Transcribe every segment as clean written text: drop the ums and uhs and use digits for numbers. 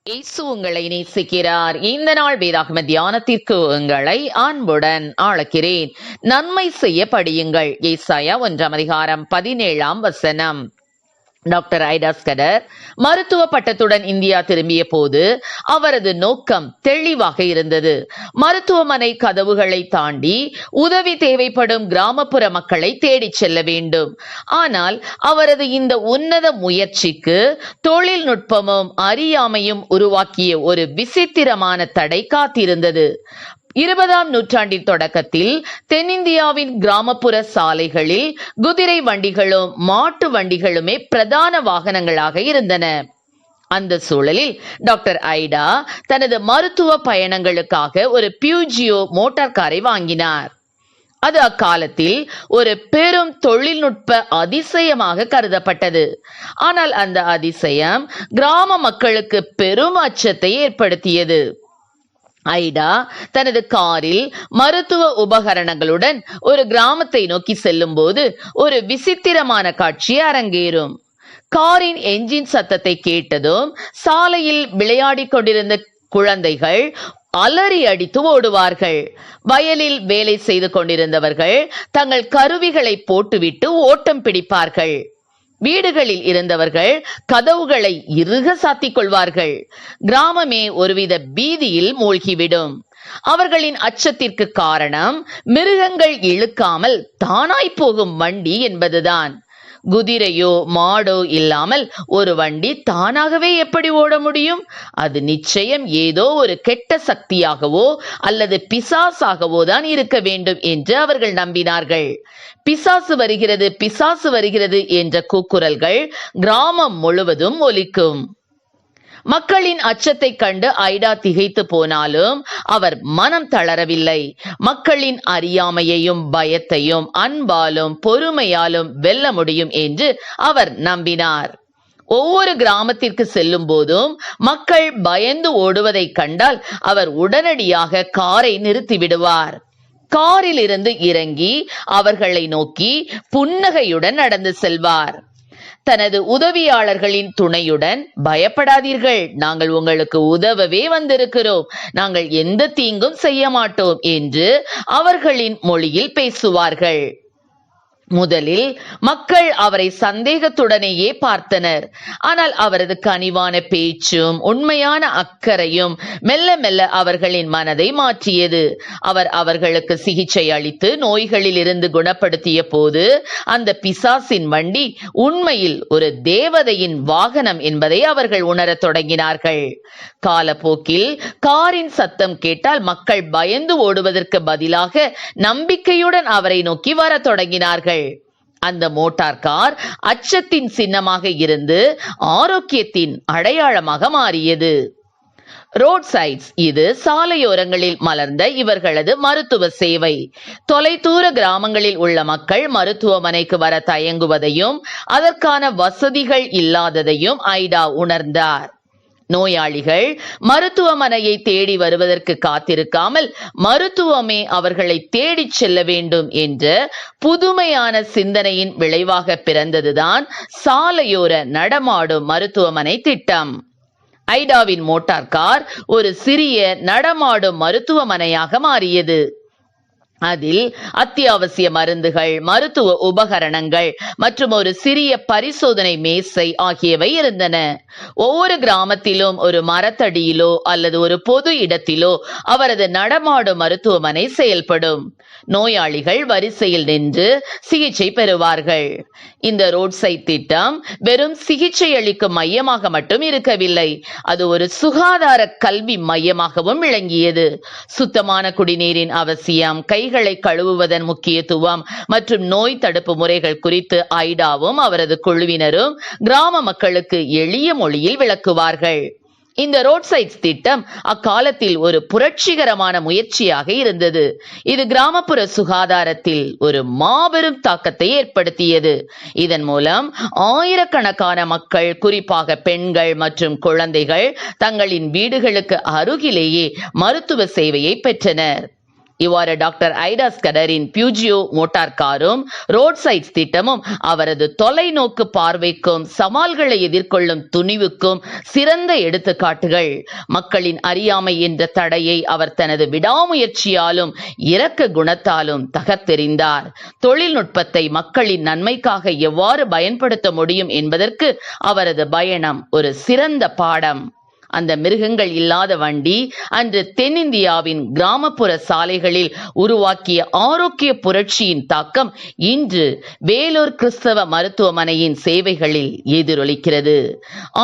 இயேசு உங்களை நேசிக்கிறார். இந்த நாள் வேதாகம தியானத்திற்கு உங்களை அன்புடன் அழைக்கிறேன். நன்மை செய்ய படியுங்கள். ஏசாயா 1:17 டாக்டர் ஐடா ஸ்கடர் மருத்துவ பட்டத்துடன் இந்தியா திரும்பிய போது அவரது நோக்கம் தெளிவாக இருந்தது. மருத்துவமனை கதவுகளை தாண்டி உதவி தேவைப்படும் கிராமப்புற மக்களை தேடிச் செல்ல வேண்டும். ஆனால் அவரது இந்த உன்னத முயற்சிக்கு தொழில்நுட்பமும் அறியாமையும் உருவாக்கிய ஒரு விசித்திரமான தடை காத்திருந்தது. 20ஆம் நூற்றாண்டின் தொடக்கத்தில் தென்னிந்தியாவின் கிராமப்புற சாலைகளில் குதிரை வண்டிகளும் மாட்டு வண்டிகளுமே பிரதான வாகனங்களாக இருந்தன. அந்த சூழலில் டாக்டர் ஐடா தனது மருத்துவ பயணங்களுக்காக ஒரு பியூஜியோ மோட்டார் காரை வாங்கினார். அது அக்காலத்தில் ஒரு பெரும் தொழில்நுட்ப அதிசயமாக கருதப்பட்டது. ஆனால் அந்த அதிசயம் கிராம மக்களுக்கு பெரும் அச்சத்தை ஏற்படுத்தியது. ஐடா தனது காரில் மருத்துவ உபகரணங்களுடன் ஒரு கிராமத்தை நோக்கி செல்லும் போது ஒரு விசித்திரமான காட்சி அரங்கேறும். காரின் என்ஜின் சத்தத்தை கேட்டதும் சாலையில் விளையாடிக் கொண்டிருந்த குழந்தைகள் அலறி அடித்து ஓடுவார்கள். வயலில் வேலை செய்து கொண்டிருந்தவர்கள் தங்கள் கருவிகளை போட்டுவிட்டு ஓட்டம் பிடிப்பார்கள். வீடுகளில் இருந்தவர்கள் கதவுகளை இறுக சாத்திக் கொள்வார்கள். கிராமமே ஒருவித பீதியில் மூழ்கிவிடும். அவர்களின் அச்சத்திற்கு காரணம் மிருகங்கள் இழுக்காமல் தானாய் போகும் வண்டி என்பதுதான். குதிரையோ மாடோ இல்லாமல் ஒரு வண்டி தானாகவே எப்படி ஓட முடியும்? அது நிச்சயம் ஏதோ ஒரு கெட்ட சக்தியாகவோ அல்லது பிசாசாகவோ தான் இருக்க வேண்டும் என்று அவர்கள் நம்பினார்கள். பிசாசு வருகிறது, பிசாசு வருகிறது என்ற கூக்குரல்கள் கிராமம் முழுவதும் ஒலிக்கும். மக்களின் அச்சத்தை கண்டு ஐடா திகைத்து போனாலும் அவர் மனம் தளரவில்லை. மக்களின் அறியாமையையும் பயத்தையும் அன்பாலும் பொறுமையாலும் வெல்ல முடியும் என்று அவர் நம்பினார். ஒவ்வொரு கிராமத்திற்கு செல்லும் போதும் மக்கள் பயந்து ஓடுவதை கண்டால் அவர் உடனடியாக காரை நிறுத்திவிடுவார். காரில் இருந்து இறங்கி அவர்களை நோக்கி புன்னகையுடன் நடந்து செல்வார். தனது உதவியாளர்களின் துணையுடன், பயப்படாதீர்கள், நாங்கள் உங்களுக்கு உதவவே வந்திருக்கிறோம், நாங்கள் எந்த தீங்கும் செய்ய மாட்டோம் என்று அவர்களின் மொழியில் பேசுவார்கள். முதலில் மக்கள் அவரை சந்தேகத்துடனேயே பார்த்தனர். ஆனால் அவரது கனிவான பேச்சும் உண்மையான அக்கறையும் மெல்ல மெல்ல அவர்களின் மனதை மாற்றியது. அவர் அவர்களுக்கு சிகிச்சை அளித்து நோய்களில் இருந்து குணப்படுத்திய போது அந்த பிசாசின் வண்டி உண்மையில் ஒரு தேவதையின் வாகனம் என்பதை அவர்கள் உணரத் தொடங்கினார்கள். காலப்போக்கில் காரின் சத்தம் கேட்டால் மக்கள் பயந்து ஓடுவதற்கு பதிலாக நம்பிக்கையுடன் அவரை நோக்கி வரத் தொடங்கினார்கள். அந்த மோட்டார் கார் அச்சத்தின் சின்னமாக இருந்து ஆரோக்கியத்தின் அடையாளமாக மாறியது. ரோட் சைட்ஸ், இது சாலையோரங்களில் மலர்ந்த இவர்களது மருத்துவ சேவை. தொலைதூர கிராமங்களில் உள்ள மக்கள் மருத்துவமனைக்கு வர தயங்குவதையும் அதற்கான வசதிகள் இல்லாததையும் ஐடா உணர்ந்தார். நோயாளிகள் மருத்துவமனையை தேடி வருவதற்கு காத்திருக்காமல் மருத்துவமே அவர்களை தேடிச் செல்ல வேண்டும் என்ற புதுமையான சிந்தனையின் விளைவாக பிறந்ததுதான் சாலையோர நடமாடும் மருத்துவமனை திட்டம். ஐடாவின் மோட்டார் கார் ஒரு சிறிய நடமாடும் மருத்துவமனையாக மாறியது. அதில் அத்தியாவசிய மருந்துகள், மருத்துவ உபகரணங்கள் மற்றும் ஒரு சிறிய பரிசோதனை மேசை ஆகியவை இருந்தன. ஒவ்வொரு கிராமத்திலும் ஒரு மரத்தடியிலோ அல்லது ஒரு பொது இடத்திலோ அவரது நடமாடும் மருத்துவமனை செயல்படும். நோயாளிகள் வரிசையில் நின்று சிகிச்சை பெறுவார்கள். இந்த ரோட் சைட் திட்டம் வெறும் சிகிச்சை அளிக்கும் மையமாக மட்டும் இருக்கவில்லை, அது ஒரு சுகாதார கல்வி மையமாகவும் விளங்கியது. சுத்தமான குடிநீரின் அவசியம், கைகளை கழுவுவதன் முக்கியத்துவம் மற்றும் நோய் தடுப்பு முறைகள் குறித்து ஐடாவும் அவரது குழுவினரும் கிராம மக்களுக்கு எளிய மொழியில் விளக்குவார்கள். இந்த ரோட் சைட்ஸ் திட்டம் அக்காலத்தில் ஒரு புரட்சிகரமான முயற்சியாக இருந்தது. இது கிராமப்புற சுகாதாரத்தில் ஒரு மாபெரும் தாக்கத்தை ஏற்படுத்தியது. இதன் மூலம் ஆயிரக்கணக்கான மக்கள், குறிப்பாக பெண்கள் மற்றும் குழந்தைகள், தங்களின் வீடுகளுக்கு அருகிலேயே மருத்துவ சேவையை பெற்றனர். இவ்வாறு டாக்டர் ஐடாஸ் கடரின் பியூஜியோ மோட்டார் காரும் ரோட் சைட்ஸ் திட்டமும் அவரது தொலைநோக்கு பார்வைக்கும் சவால்களை எதிர்கொள்ளும் துணிவுக்கும் சிறந்த எடுத்துக்காட்டுகள். மக்களின் அறியாமை என்ற தடையை அவர் தனது விடாமுயற்சியாலும் இரக்க குணத்தாலும் தகர்த்தெறிந்தார். தொழில்நுட்பத்தை மக்களின் நன்மைக்காக எவ்வாறு பயன்படுத்த முடியும் என்பதற்கு அவரது பயணம் ஒரு சிறந்த பாடம். அந்த மிருகங்கள் இல்லாத வண்டி அன்று தென்னிந்தியாவின் கிராமப்புற சாலைகளில் உருவாக்கிய ஆரோக்கிய புரட்சியின் தாக்கம் இன்று வேலூர் கிறிஸ்தவ மருத்துவமனையின் சேவைகளில் எதிரொலிக்கிறது.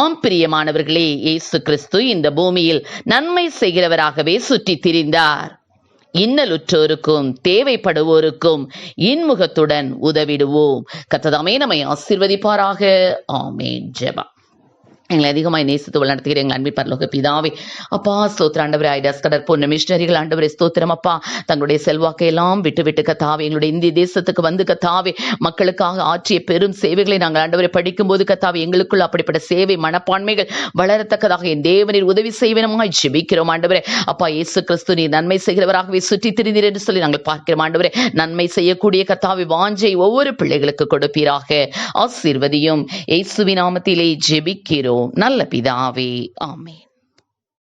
ஆம் பிரியமானவர்களே, இயேசு கிறிஸ்து இந்த பூமியில் நன்மை செய்கிறவராகவே சுற்றித் திரிந்தார். இன்னலுற்றோருக்கும் தேவைப்படுவோருக்கும் இன்முகத்துடன் உதவிடுவோம். கர்த்தர் நம்மை ஆசீர்வதிப்பாராக. ஆமென். ஜெபம். எங்களை அதிகமாய் நேசித்து வளர்த்துகிற எங்கள் அன்பின் பரலோக பிதாவே, அப்பா ஸ்தோத்திரம் ஆண்டவரே. ஐடாஸ் கடர் போன்ற மிஷனரிகள் ஆண்டவரே ஸ்தோத்திரம் அப்பா, தங்களுடைய செல்வாக்கை எல்லாம் விட்டு கத்தாவே எங்களுடைய இந்திய தேசத்துக்கு வந்து கத்தாவே மக்களுக்காக ஆற்றிய பெரும் சேவைகளை நாங்கள் ஆண்டவரை படிக்கும் போது கத்தாவே எங்களுக்குள்ள அப்படிப்பட்ட சேவை மனப்பான்மைகள் வளரத்தக்கதாக என் தேவனில் உதவி செய்வனமாய் ஜெபிக்கிறோம் ஆண்டவரே. அப்பா இயேசு கிறிஸ்து நீர் நன்மை செய்கிறவராகவே சுற்றி திரிந்தீர் என்று சொல்லி நாங்கள் பார்க்கிறோம் ஆண்டவரே. நன்மை செய்யக்கூடிய கத்தாவே வாஞ்சை ஒவ்வொரு பிள்ளைகளுக்கு கொடுப்பீராக. ஆசீர்வதியும். இயேசுவின் நாமத்திலே ஜெபிக்கிறோம் நல்ல பிதாவே. ஆமென்.